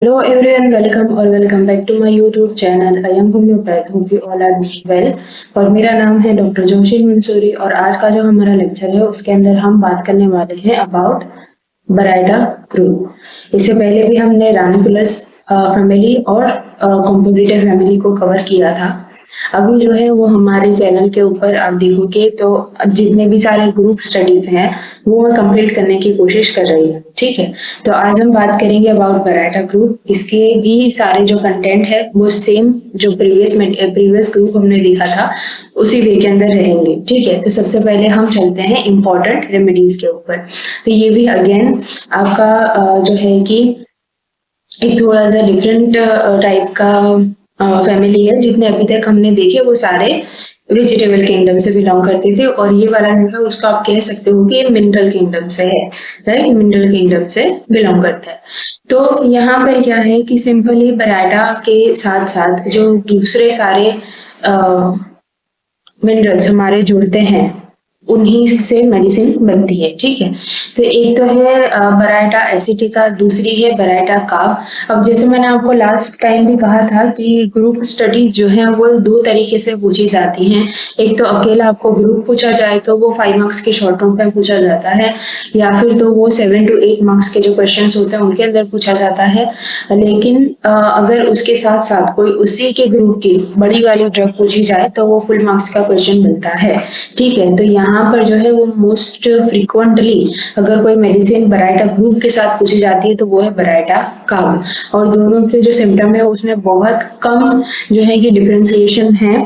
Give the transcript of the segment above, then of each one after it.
Hello everyone, welcome or welcome back to my YouTube channel. I am Homeopath. Hope you all are well. और मेरा नाम है doctor Joshi Mansuri और आज का जो हमारा लेक्चर है उसके अंदर हम बात करने वाले हैं अबाउट बराइटा ग्रुप। इससे पहले भी हमने रानिकुलस फैमिली और कॉम्पोजिटर फैमिली को कवर किया था। अभी जो है वो हमारे चैनल के ऊपर आप देखोगे तो जितने भी सारे ग्रुप स्टडीज हैं वो मैं कंप्लीट करने की कोशिश कर रही हूँ। ठीक है, तो आज हम बात करेंगे अबाउट बराइटा ग्रुप। इसके भी सारे जो कंटेंट है वो सेम जो प्रीवियस ग्रुप हमने देखा था उसी वे के अंदर रहेंगे। ठीक है, तो सबसे पहले हम चलते हैं इम्पोर्टेंट रेमेडीज के ऊपर। तो ये भी अगेन आपका जो है कि एक थोड़ा सा डिफरेंट टाइप का फैमिली है। जितने अभी तक हमने देखे वो सारे वेजिटेबल किंगडम से बिलोंग करते थे और ये वाला जो है उसको आप कह सकते हो कि मिनरल किंगडम से है, राइट, मिनरल किंगडम से बिलोंग करता है। तो यहाँ पर क्या है कि सिंपली बराइटा के साथ साथ जो दूसरे सारे मिनरल्स हमारे जुड़ते हैं उन्हीं से मेडिसिन बनती है। ठीक है, तो एक तो है बराइटा एसिटिका, दूसरी है बराइटा कार्ब। अब जैसे मैंने आपको लास्ट टाइम भी कहा था कि ग्रुप स्टडीज जो है वो दो तरीके से पूछी जाती हैं। एक तो अकेला आपको ग्रुप पूछा जाए तो वो 5 मार्क्स के शॉर्ट टर्म पे पूछा जाता है, या फिर तो वो 7 to 8 मार्क्स के जो क्वेश्चन होते हैं उनके अंदर पूछा जाता है। लेकिन अगर उसके साथ साथ कोई उसी के ग्रुप की बड़ी वाली ड्रग पूछी जाए तो वो फुल मार्क्स का क्वेश्चन बनता है। ठीक है, तो यहाँ पर जो है वो मोस्ट फ्रिक्वेंटली अगर कोई मेडिसिन बराइटा ग्रुप के साथ पूछी जाती है तो वो है बराइटा कार्ब। और दोनों के जो सिम्टम है उसमें बहुत कम जो है कि डिफरेंशिएशन है।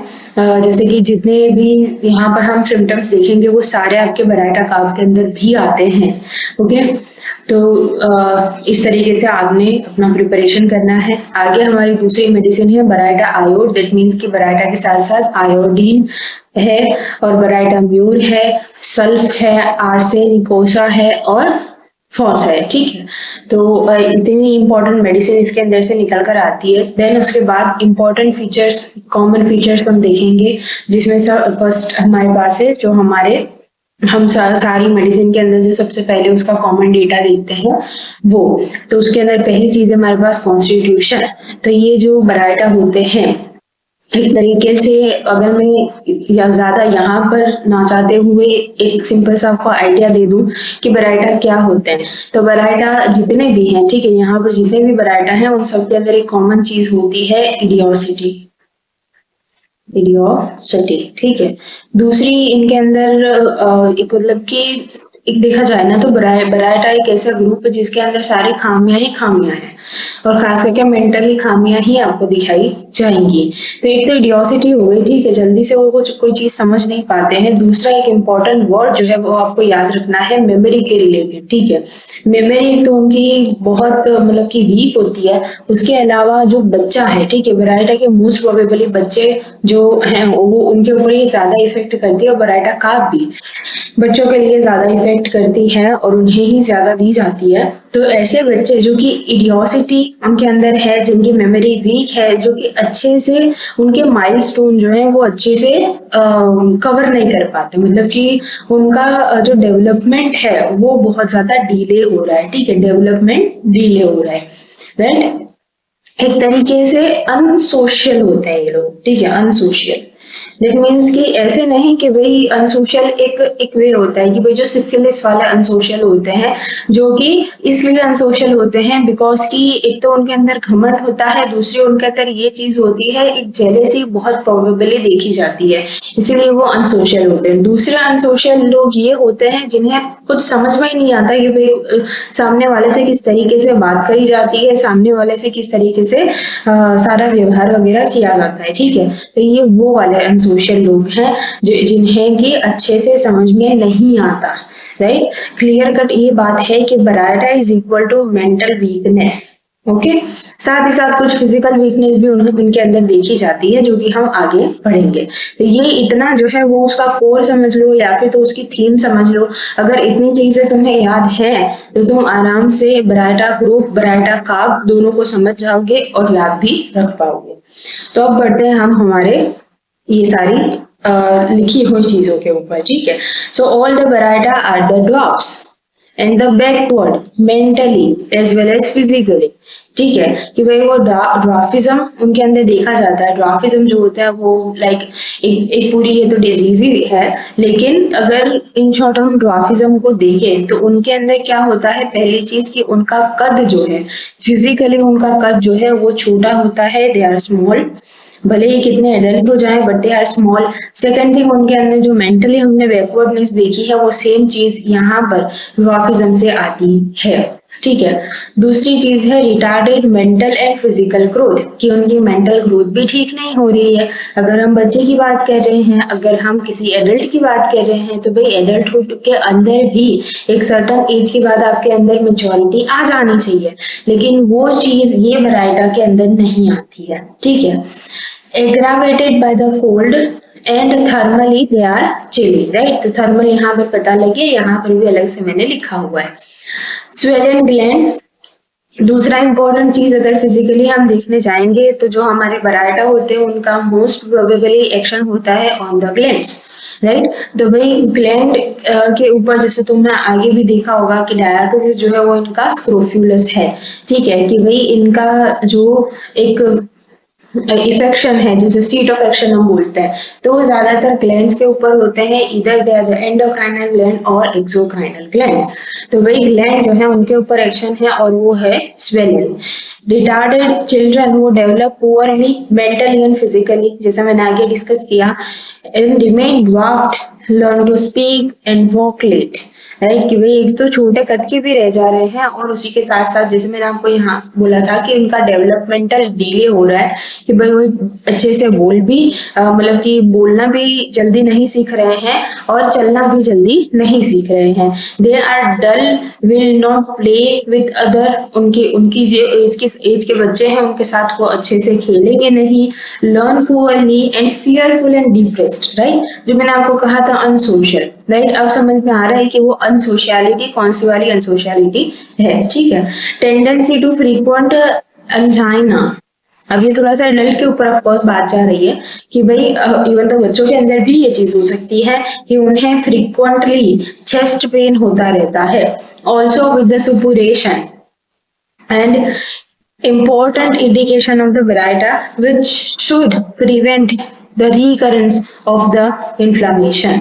जैसे कि जितने भी यहाँ पर हम सिम्टम्स देखेंगे वो सारे आपके बराइटा कार्ब के अंदर भी आते हैं। ओके, तो इस तरीके से आपने अपना प्रिपरेशन करना है। आगे हमारी दूसरी मेडिसिन है बराइटा आयोड। दैट मीन्स कि बराइटा के साथ साथ आयोडीन है और बराइटा म्यूर है, सल्फ है, आर्सेनिकोसा है और फॉस है। ठीक है, तो इतनी इंपॉर्टेंट मेडिसिन इसके अंदर से निकल कर आती है। देन उसके बाद इंपॉर्टेंट फीचर्स, कॉमन फीचर्स हम देखेंगे, जिसमें फर्स्ट हमारे पास है जो हमारे हम सारी मेडिसिन के अंदर जो सबसे पहले उसका कॉमन डेटा देखते हैं वो, तो उसके अंदर पहली चीज है हमारे पास कॉन्स्टिट्यूशन। तो ये जो बराइटा होते हैं एक तरीके से अगर मैं या ज्यादा यहाँ पर ना चाहते हुए एक सिंपल सा आपको आइडिया दे दूं कि बराइटा क्या होते हैं, तो बराइटा जितने भी हैं, ठीक है, यहाँ पर जितने भी बराइटा हैं उन सबके अंदर एक कॉमन चीज होती है इडियोसिटी। ठीक है, दूसरी इनके अंदर एक मतलब कि एक देखा जाए ना तो बराइटा एक ऐसा ग्रुप है जिसके अंदर सारी खामियां ही खामियां हैं और खास करके मेंटली खामियां ही आपको दिखाई जाएंगी। तो एक तो इडियोसिटी हो गई, ठीक है, जल्दी से वो कुछ कोई चीज समझ नहीं पाते हैं। दूसरा एक इम्पोर्टेंट वर्ड जो है वो आपको याद रखना है मेमोरी के रिलेटेड। ठीक है, मेमोरी तो उनकी बहुत मतलब की वीक होती है। उसके अलावा जो बच्चा है, ठीक है, बराइटा के मोस्ट प्रोबेबली बच्चे जो हैं वो उनके ऊपर ये ज्यादा इफेक्ट करती है और बराइटा कार्ब भी बच्चों के लिए ज्यादा इफेक्ट करती है और उन्हें ही ज्यादा दी जाती है। तो ऐसे बच्चे जो कि इडियोसिटी उनके अंदर है, जिनकी मेमोरी वीक है, जो कि अच्छे से उनके माइलस्टोन जो है वो अच्छे से कवर नहीं कर पाते, मतलब कि उनका जो डेवलपमेंट है वो बहुत ज्यादा डिले हो रहा है। ठीक है, डेवलपमेंट डिले हो रहा है, राइट। एक तरीके से अनसोशल होते हैं ये लोग। ठीक है, अनसोशल दैट मीन्स कि ऐसे नहीं कि भाई अनसोशल एक वे होता है कि भाई जो सिफिलिस वाले अनसोशल होते हैं, जो कि इसलिए अनसोशल होते हैं बिकॉज कि एक तो उनके अंदर घमंड होता है, दूसरी उनके अंदर ये चीज होती है एक जेलेसी बहुत प्रोबेबली देखी जाती है, इसीलिए वो अनसोशल होते हैं। दूसरे अनसोशल लोग ये होते हैं जिन्हें कुछ समझ में ही नहीं आता कि भाई सामने वाले से किस तरीके से बात करी जाती है, सामने वाले से किस तरीके से सारा व्यवहार वगैरह किया जाता है। ठीक है, तो ये वो वाले सोशल लोग हैं जिन्हें कि अच्छे से समझ में नहीं आता, राइट। क्लियर कट ये बात है कि baryta is equal to mental weakness. Okay, साथ ही साथ कुछ फिजिकल वीकनेस भी उनके अंदर देखी जाती है जो कि हम आगे पढ़ेंगे। तो ये इतना जो है वो उसका कोर समझ लो या फिर तो उसकी थीम समझ लो। अगर इतनी चीजें तुम्हें याद है तो तुम आराम से बराइटा ग्रुप, बराइटा कार्ब दोनों को समझ जाओगे और याद भी रख पाओगे। तो अब बढ़ते हैं हम हमारे ये सारी लिखी हुई चीजों के ऊपर। ठीक है, so all the baryta are the dwarfs and the backward mentally as well as physically। ठीक है, कि भाई वो ड्वार्फिज्म उनके अंदर देखा जाता है। ड्वार्फिज्म जो होता है वो लाइक एक पूरी ये तो डिजीज ही है, लेकिन अगर इन शॉर्ट हम ड्वार्फिज्म को देखें तो उनके अंदर क्या होता है, पहली चीज कि उनका कद जो है, फिजिकली उनका कद जो है वो छोटा होता है, दे आर स्मॉल, भले ही कितने एडल्ट हो जाएं but they are small. Second thing, उनके अंदर जो मेंटली हमने बैकवर्डनेस देखी है वो सेम चीज यहाँ पर ड्वार्फिज्म से आती है। ठीक है, दूसरी चीज है retarded mental and physical growth, कि उनकी मेंटल ग्रोथ भी ठीक नहीं हो रही है। अगर हम बच्चे की बात कर रहे हैं, अगर हम किसी एडल्ट की बात कर रहे हैं, तो भाई एडल्टहुड के अंदर भी एक सर्टन एज के बाद आपके अंदर मेच्योरिटी आ जानी चाहिए, लेकिन वो चीज ये वराइटा के अंदर नहीं आती है। ठीक है, aggravated by the cold and thermally they are chilly, right. तो थर्मल यहाँ पर पता लगे, यहाँ पर भी अलग से मैंने लिखा हुआ है। स्वेलन ग्लैंड्स, दूसरा इंपॉर्टेंट चीज अगर फिजिकली हम देखने जाएंगे तो जो हमारे बराइटा होते हैं उनका मोस्ट प्रोबेबली एक्शन होता है ऑन द ग्लैंड्स, राइट। तो भाई ग्लैंड के ऊपर जैसे तुमने आगे भी देखा होगा कि डायाथिसिस जो है वो इनका स्क्रोफ्यूलस है। ठीक है, कि भाई इनका जो एक इफेक्शन है जिसे सीट ऑफ एक्शन हम बोलते हैं, तो वो ज्यादातर ग्लैंड्स के ऊपर होते हैं, इधर they are the endocrinal gland और एक्सोक्राइनल ग्लैंड। तो वही ग्लैंड जो है उनके ऊपर एक्शन है और वो है स्वेलिंग। रिटार्डेड चिल्ड्रन वो develop poorly mentally and physically, जैसे मैंने आगे डिस्कस किया, and remain dwarfed, learn to speak and walk late, right. कि भाई एक तो छोटे कद के भी रह जा रहे हैं और उसी के साथ साथ जैसे मैंने आपको यहाँ बोला था कि उनका डेवलपमेंटल डिले हो रहा है, कि भाई वो अच्छे से बोल भी मतलब कि बोलना भी जल्दी नहीं सीख रहे हैं और चलना भी जल्दी नहीं सीख रहे हैं। They are dull, will not play with other, उनकी जो एज के बच्चे हैं उनके साथ वो अच्छे से खेलेंगे नहीं। Learn poorly and fearful and depressed, right. जो मैंने आपको कहा था अनसोशल, राइट। अब समझ में आ रहा है कि वो अनसोशियलिटी कौन सी वाली अनसोशियलिटी है। ठीक है, टेंडेंसी टू फ्रीक्वेंट एंजाइना, अब ये थोड़ा सा एडल्ट के ऊपर ऑफ कोर्स बात जा रही है कि भाई इवन तो बच्चों के अंदर भी ये चीज हो सकती है कि उन्हें फ्रीक्वेंटली चेस्ट पेन होता रहता है, also with the suppuration and important indication of the varieta which should prevent the recurrence of the inflammation,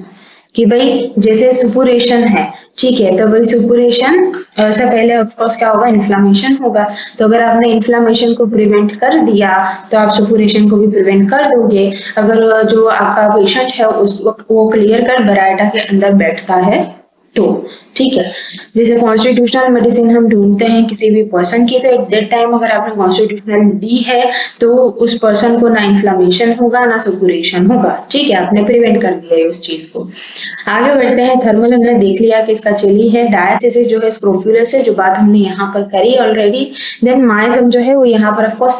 कि भाई जैसे सुपुरेशन है, ठीक है, तो भाई सुपुरेशन से पहले ऑफ कोर्स क्या होगा, इन्फ्लामेशन होगा। तो अगर आपने इन्फ्लामेशन को प्रिवेंट कर दिया तो आप सुपुरेशन को भी प्रिवेंट कर दोगे। अगर जो आपका पेशेंट है उस वक्त वो क्लियर कट वराइटा के अंदर बैठता है तो, ठीक है। जैसे कॉन्स्टिट्यूशनल मेडिसिन हम ढूंढते हैं किसी भी पर्सन की, तो एट दैट टाइम अगर आपने कॉन्स्टिट्यूशनल दी है तो उस पर्सन को ना इन्फ्लामेशन होगा ना सुपुरेशन होगा, ठीक है, आपने प्रिवेंट कर दिया है उस चीज को। आगे बढ़ते हैं, थर्मल हमने देख लिया कि इसका चिली है, डायथिसिस जो है स्क्रोफ्यूलस है, जो बात हमने यहाँ पर करी ऑलरेडी। देन माइज्म जो है वो यहाँ पर ऑफकोर्स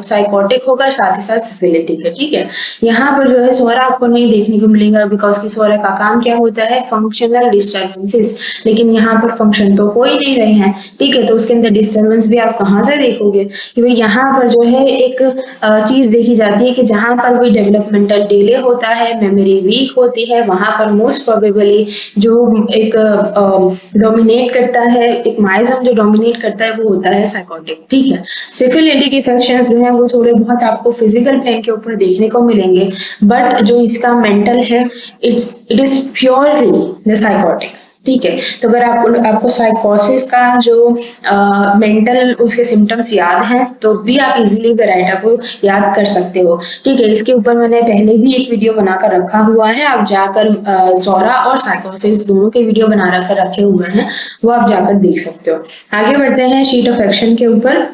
साइकोटिक होगा, साथ ही साथ सिफिलिटिक है, ठीक है। यहाँ पर जो है सोरा आपको नहीं देखने को मिलेगा, बिकॉज की सोरा का काम क्या होता है, फंक्शनल डिस्टर्बेंसेस, लेकिन यहाँ पर फंक्शन तो हो ही नहीं रहे हैं, ठीक है। तो उसके अंदर डिस्टर्बेंस भी आप कहाँ से देखोगे, कि भाई यहाँ पर जो है एक चीज देखी जाती है कि जहां पर भी डेवलपमेंटल डिले होता है, मेमोरी वीक होती है, वहां पर मोस्ट प्रोबेबली जो एक डोमिनेट करता है, एक माइज्म जो डोमिनेट करता है वो होता है साइकोटिक, ठीक है। सिफिलिटिक इन्फेक्शंस जो है वो थोड़े बहुत आपको फिजिकल प्लेन के ऊपर देखने को मिलेंगे, बट जो इसका मेंटल है it is purely the psychotic, ठीक है। तो अगर आपको साइकोसिस का जो मेंटल उसके सिम्टम्स याद हैं तो भी आप इजीली वराइटा को याद कर सकते हो, ठीक है। इसके ऊपर मैंने पहले भी एक वीडियो बनाकर रखा हुआ है, आप जाकर सोरा और साइकोसिस दोनों के वीडियो बना रखे हुए हैं, वो आप जाकर देख सकते हो। आगे बढ़ते हैं शीट ऑफ एक्शन के ऊपर।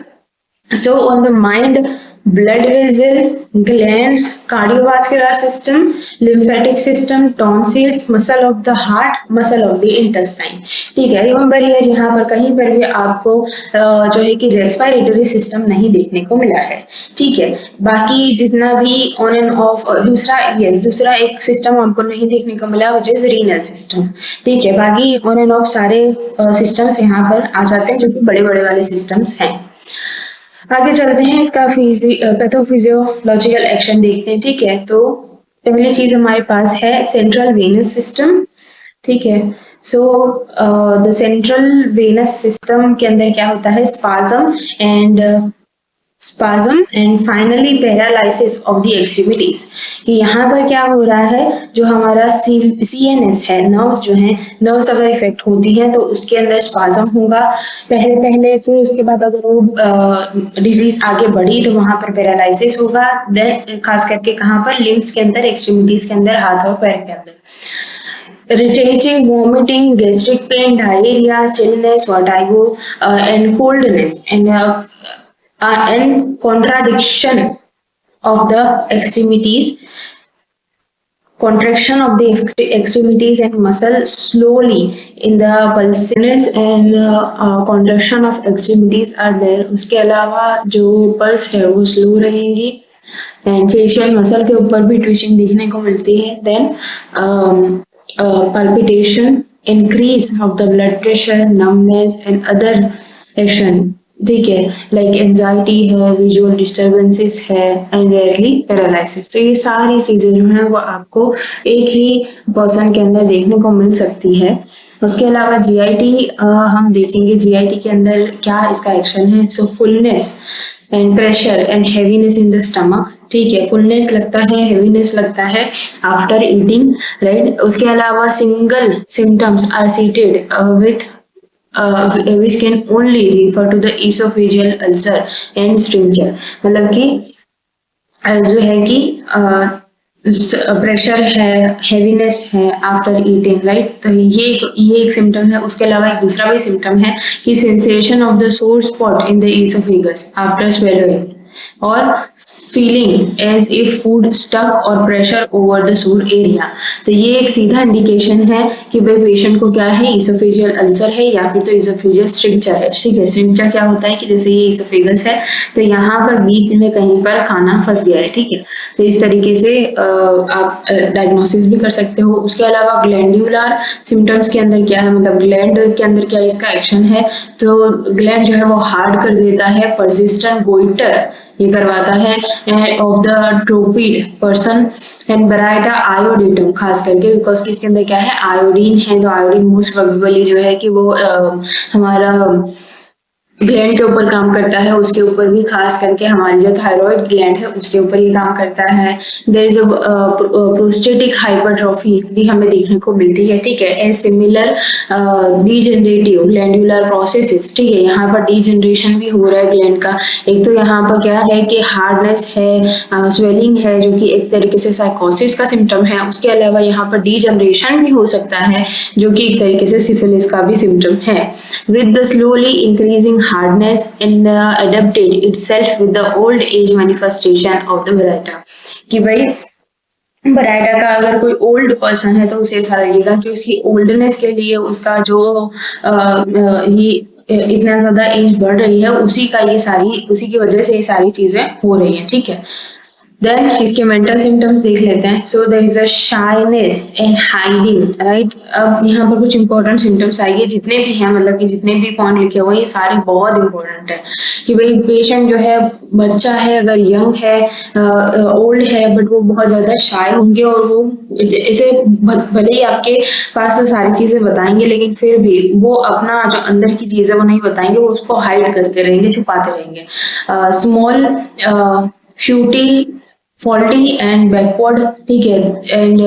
So on the mind, blood vessel, glands, cardiovascular system, lymphatic system, tonsils, muscle of the heart, muscle of the intestine, ठीक है। रिमेंबर हियर यहाँ पर कहीं पर भी आपको जो है कि रेस्पिरेटरी सिस्टम नहीं देखने को मिला है, ठीक है। बाकी जितना भी ऑन एंड ऑफ, दूसरा एक सिस्टम आपको नहीं देखने को मिला विच इज रीनल सिस्टम, ठीक है। बाकी ऑन एंड ऑफ सारे सिस्टम्स यहाँ पर आ जाते हैं जो कि बड़े बड़े वाले सिस्टम्स हैं। आगे चलते हैं, इसका पैथोफिजियोलॉजिकल एक्शन देखते हैं, ठीक है। तो पहली चीज हमारे पास है सेंट्रल वेनस सिस्टम, ठीक है। So the central venous system के अंदर क्या होता है, spasm and finally paralysis of the extremities. कि यहाँ पर क्या हो रहा है, जो हमारा सीएनएस है, नर्व्स जो हैं, नर्व्स अगर इफेक्ट होती हैं तो उसके अंदर स्पाज्म होगा पहले, फिर उसके बाद अगर वो डिजीज आगे बढ़ी तो वहां पर पैरालिसिस होगा। देन खास करके कहाँ पर, लिम्स के अंदर, एक्सट्रीमिटीज के अंदर, हाथ और पैर के अंदर। Retaching, vomiting, gastric pain, diarrhea, chillness, vertigo, and coldness, and contraction of the extremities, contraction of the extremities and muscle slowly in the pulsations and contraction of extremities are there। उसके अलावा जो पल्स है वो slow रहेंगी and facial muscle के ऊपर भी twitching देखने को मिलती है। Then palpitation, increase of the blood pressure, numbness and other action, ठीक है, लाइक एंजाइटी है, विजुअल डिस्टर्बेंसेस है एंड रेयरली पैरालिसिस। तो ये सारी चीजें जो है वो आपको एक ही पर्सन के अंदर देखने को मिल सकती है। उसके अलावा जीआईटी हम देखेंगे, जीआईटी के अंदर क्या इसका एक्शन है। So fullness and pressure and heaviness in the stomach, ठीक है, फुलनेस लगता है, हेवीनेस लगता है आफ्टर ईटिंग, राइट। उसके अलावा single symptoms are seated with which can only refer to the esophageal ulcer and stricture। मतलब कि जो है कि प्रेशर है, हेवीनेस है आफ्टर ईटिंग, राइट। तो ये एक सिम्टम है। उसके अलावा एक दूसरा भी सिम्टम है कि sensation of the sore spot in the oesophagus after swallowing, और feeling as if food stuck और pressure over the sore area. तो ये एक सीधा इंडिकेशन है कि भाई पेशेंट को क्या है, ईसोफेजियल अल्सर है या फिर तो ईसोफेजियल स्ट्रिक्चर है, ठीक है। स्ट्रिक्चर क्या होता है कि जैसे ये ईसोफेगस है तो यहाँ पर बीच में कहीं पर खाना फंस गया है, ठीक है। तो इस तरीके से आप डायग्नोसिस भी कर सकते हो। उसके अलावा ग्लैंडुलर सिम्टम्स के अंदर क्या है, मतलब ग्लैंड के अंदर क्या इसका एक्शन है, तो ग्लैंड जो है वो हार्ड कर देता है, परसिस्टेंट गोइटर ये करवाता है of the torpid person and बराइटा आयोडेटम, खास करके बिकॉज कि इसके अंदर क्या है, आयोडीन है। तो आयोडीन मोस्ट प्रोबेबली जो है कि वो हमारा ग्लैंड के ऊपर काम करता है, उसके ऊपर भी, खास करके हमारी जो थायराइड ग्लैंड है उसके ऊपर ये काम करता है। There is a prostatic hypertrophy भी हमें देखने को मिलती है, ठीक है। A similar degenerative glandular processes, ठीक है। यहाँ पर डीजनरेशन भी हो रहा है ग्लैंड का। एक तो यहाँ पर क्या है कि हार्डनेस है, स्वेलिंग है, जो कि एक तरीके से साइकोसिस का सिम्टम है। उसके अलावा यहाँ पर डीजनरेशन भी हो सकता है, जो कि एक तरीके से सिफिलिस का भी सिम्टम है। With the slowly increasing hardness and adapted itself with the old age manifestation of the baraita। कि भाई बराइटा का अगर कोई ओल्ड पर्सन है तो उसे ऐसा लगेगा कि उसकी ओल्डनेस के लिए उसका जो ये इतना ज्यादा एज बढ़ रही है, उसी की वजह से ये सारी चीजें हो रही हैं, ठीक है। देन इसके मेंटल सिम्टम्स देख लेते हैं। So there is a shyness and hiding, right. अब यहाँ पर कुछ इंपॉर्टेंट सिम्टम्स आएंगे, जितने भी हैं, मतलब कि जितने भी पॉइंट लिखे हुए हैं ये सारे बहुत इंपॉर्टेंट है। कि भाई पेशेंट जो है, बच्चा है, अगर यंग है, ओल्ड है, बट वो बहुत ज्यादा शाय होंगे और वो ऐसे भले ही आपके पास तो सारी चीजें बताएंगे लेकिन फिर भी वो अपना जो अंदर की चीजें वो नहीं बताएंगे, वो उसको हाइड करते रहेंगे, छुपाते रहेंगे। स्मॉल फ्यूटिल फॉल्टी एंड बैकवर्ड, ठीक है, एंड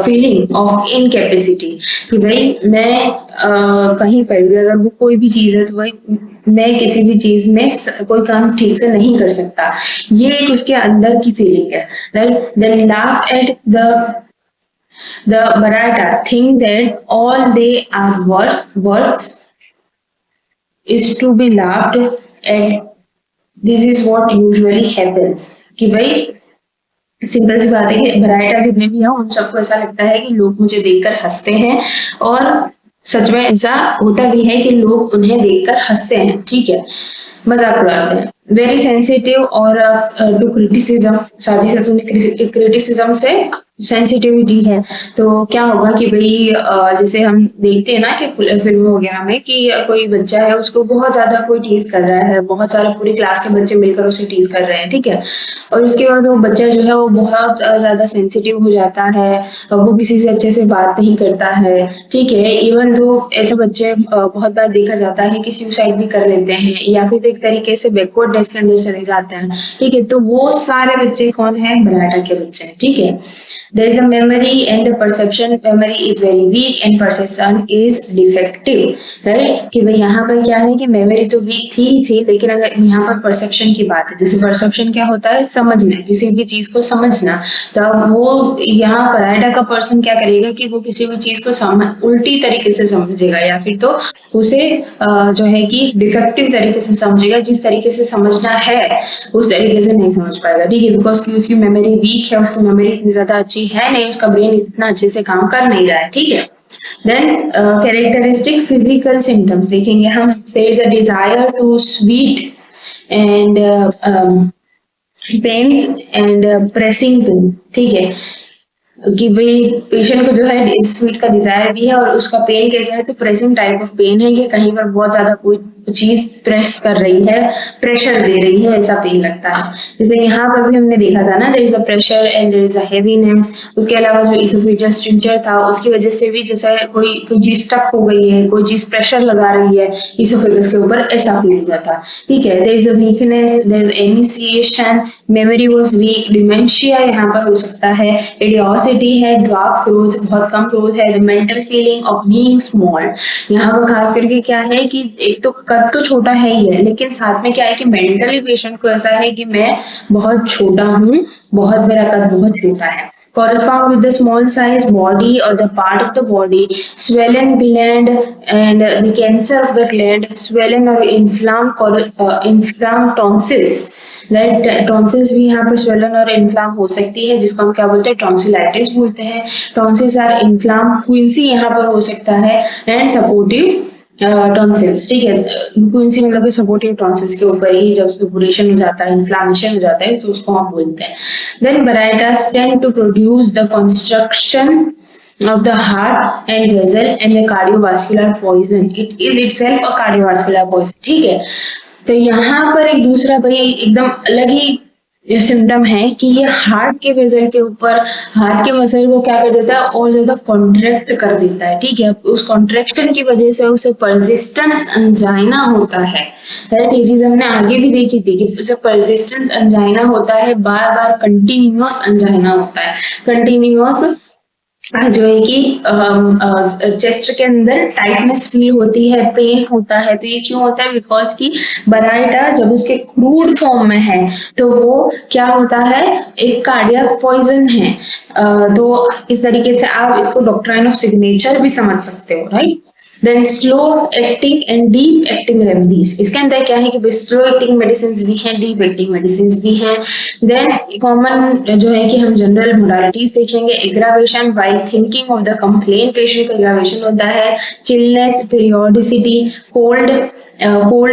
फीलिंग ऑफ इनकेपेसिटी, कि भाई मैं कहीं पर भी अगर वो कोई भी चीज है तो भाई मैं किसी भी चीज में कोई काम ठीक से नहीं कर सकता, ये एक उसके अंदर की फीलिंग है, right. Then laugh at the Bharata think that all they are worth is to be laughed at। This is what usually happens। कि भाई सिंपल सी बात है कि बराइटा जितने भी हैं उन सबको ऐसा लगता है कि लोग मुझे देखकर हंसते हैं, और सच में ऐसा होता भी है कि लोग उन्हें देखकर हंसते हैं, ठीक है, मजाक उड़ाते हैं। वेरी सेंसिटिव और टू क्रिटिसिज्म, साथ ही साथ उन्हें क्रिटिसिज्म से सेंसिटिविटी है। तो क्या होगा कि भाई जैसे हम देखते हैं ना कि फिल्मों वगैरह में कि कोई बच्चा है उसको बहुत ज्यादा कोई टीज कर रहा है, बहुत सारा पूरी क्लास के बच्चे मिलकर उसे टीज कर रहे हैं, ठीक है, और उसके बाद वो बच्चा जो है वो बहुत ज्यादा सेंसिटिव हो जाता है, वो किसी से अच्छे से बात नहीं करता है, ठीक है, इवन वो ऐसे बच्चे बहुत बार देखा जाता है कि सुसाइड भी कर लेते हैं या फिर एक तरीके से बैकवर्डनेस के अंदर चले जाते हैं, ठीक है। तो वो सारे बच्चे कौन है, बराटा के बच्चे हैं, ठीक है। There is a memory and the perception memory is very weak and perception is defective, right? कि भाई यहाँ पर क्या है कि मेमोरी तो वीक थी ही थी, लेकिन अगर यहाँ पर परसेप्शन की बात है, जैसे परसेप्शन क्या होता है, समझना, किसी भी चीज को समझना, तो अब वो यहाँ पराइडा का पर्सन क्या करेगा कि वो किसी भी चीज को उल्टी तरीके से समझेगा या फिर तो उसे जो है कि डिफेक्टिव तरीके से समझेगा, जिस तरीके से समझना है उस तरीके से नहीं समझ पाएगा, ठीक है, बिकॉज की उसकी मेमोरी वीक है, उसकी मेमोरी इतनी ज्यादा अच्छी है नहीं, उसका ब्रेन इतना अच्छे से काम कर नहीं रहा है, ठीक है। देन कैरेक्टरिस्टिक फिजिकल सिम्टम्स देखेंगे हम, there is a desire to sweet and pains and pressing pain, ठीक है, कि भाई पेशेंट को जो है स्वीट का डिजायर भी है और उसका पेन कैसा है, तो प्रेसिंग टाइप ऑफ पेन है कि कहीं पर बहुत ज्यादा कोई चीज प्रेस कर रही है, प्रेशर दे रही है, ऐसा पेन लगता है। जैसे यहाँ पर भी हमने देखा था ना, there is a pressure and there is a heaviness. उसके अलावा जो इसोफेजियल स्टिंचर था उसकी वजह से भी जैसे कोई चीज स्टक हो गई है, कोई चीज प्रेशर लगा रही है इसोफेगस के ऊपर, ऐसा फील हुआ था, ठीक है। There is a weakness, there is emaciation, memory was weak, dementia यहाँ पर हो सकता है, इडियोसिटी है, ड्वार्फ ग्रोथ, बहुत कम ग्रोथ है, the mental feeling of being small. यहाँ पर खास करके क्या है कि एक तो कद तो छोटा है ही है, लेकिन साथ में क्या है कि मेंटली पेशेंट को ऐसा है कि मैं बहुत छोटा हूँ, बहुत मेरा कद बहुत छोटा है। correspond with the small size body or the part of the body, swollen gland and the cancer of the gland, swollen or inflamed tonsils, right, tonsils भी यहाँ पर swollen और इन्फ्लाम हो सकती है, जिसको हम क्या बोलते हैं, टॉन्सिलाइटिस बोलते हैं। टॉन्सिल्स आर इन्फ्लाम, क्विंसी यहाँ पर हो सकता है, एंड सपोर्टिव टॉन्सिल्स, ठीक है, क्विंसी मतलब सपोर्टिव टॉन्सिल्स के ऊपर ही जब सुपुरेशन हो जाता है, इन्फ्लामेशन हो जाता है, तो उसको हम बोलते हैं। देन बराइटास tend to produce the construction of the heart and vessel and the cardiovascular poison. It is itself a cardiovascular poison, ठीक है। तो यहाँ पर एक दूसरा भाई एकदम अलग ही सिम्टम है कि ये हार्ट के वेजल के ऊपर, हार्ट के मसल को क्या कर देता है, और ज्यादा कॉन्ट्रैक्ट कर देता है, ठीक है। उस कॉन्ट्रैक्शन की वजह से उसे परसिस्टेंस अंजाइना होता है, राइट। ये चीज हमने आगे भी देखी थी कि उसे परसिस्टेंस अंजाइना होता है, बार बार कंटिन्यूअस अंजाइना होता है, कंटिन्यूअस जो है कि चेस्ट के अंदर टाइटनेस फील होती है, पेन होता है। तो ये क्यों होता है, बिकॉज की बराइटा जब उसके क्रूड फॉर्म में है तो वो क्या होता है, एक कार्डियक पॉइजन है। तो इस तरीके से आप इसको डॉक्ट्राइन ऑफ सिग्नेचर भी समझ सकते हो, right. Then slow acting and deep acting remedies, इसके अंदर क्या है कि स्लो एक्टिंग मेडिसिन भी हैं, डीप एक्टिंग मेडिसिन भी हैं। देन कॉमन जो है कि हम जनरल मोडालिटीज देखेंगे, aggravation while thinking of the complain, patient का एग्रावेशन होता है, chilliness, periodicity, cold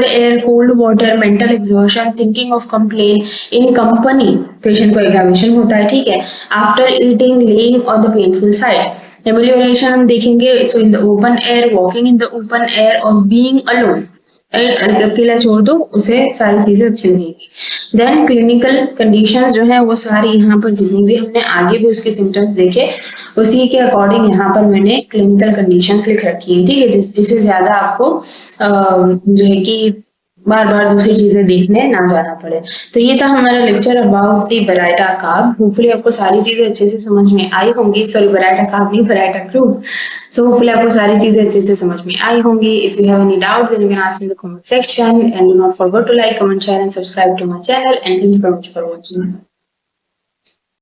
air, cold water, mental exhaustion, thinking of complain in company, patient को एग्रावेशन होता है, ठीक है। After eating, lying on the painful side, amelioration हम देखेंगे, so in the open air, walking in the open air और being alone, अकेला छोड़ दो उसे सारी चीजें अच्छी लगेगी। देन क्लिनिकल कंडीशंस जो है वो सारी यहाँ पर जितनी भी हमने आगे भी उसके सिम्टम्स देखे उसी के अकॉर्डिंग यहाँ पर मैंने क्लिनिकल कंडीशंस लिख रखी है, ठीक है, जिससे ज्यादा आपको जो है कि बार बार दूसरी चीजें देखने ना जाना पड़े। तो ये था हमारा lecture about the baryta carb. Hopefully आपको सारी चीजें अच्छे से समझ में आई होंगी, सॉरी बराइटा कार्ब नहीं, बराइटा ग्रुप। सो होपफुली आपको सारी चीजें अच्छे से समझ में आई होंगी। If you have any doubt then you can ask me in the comment section and do not forget to like, comment, share and subscribe to my channel and thank you very much for watching.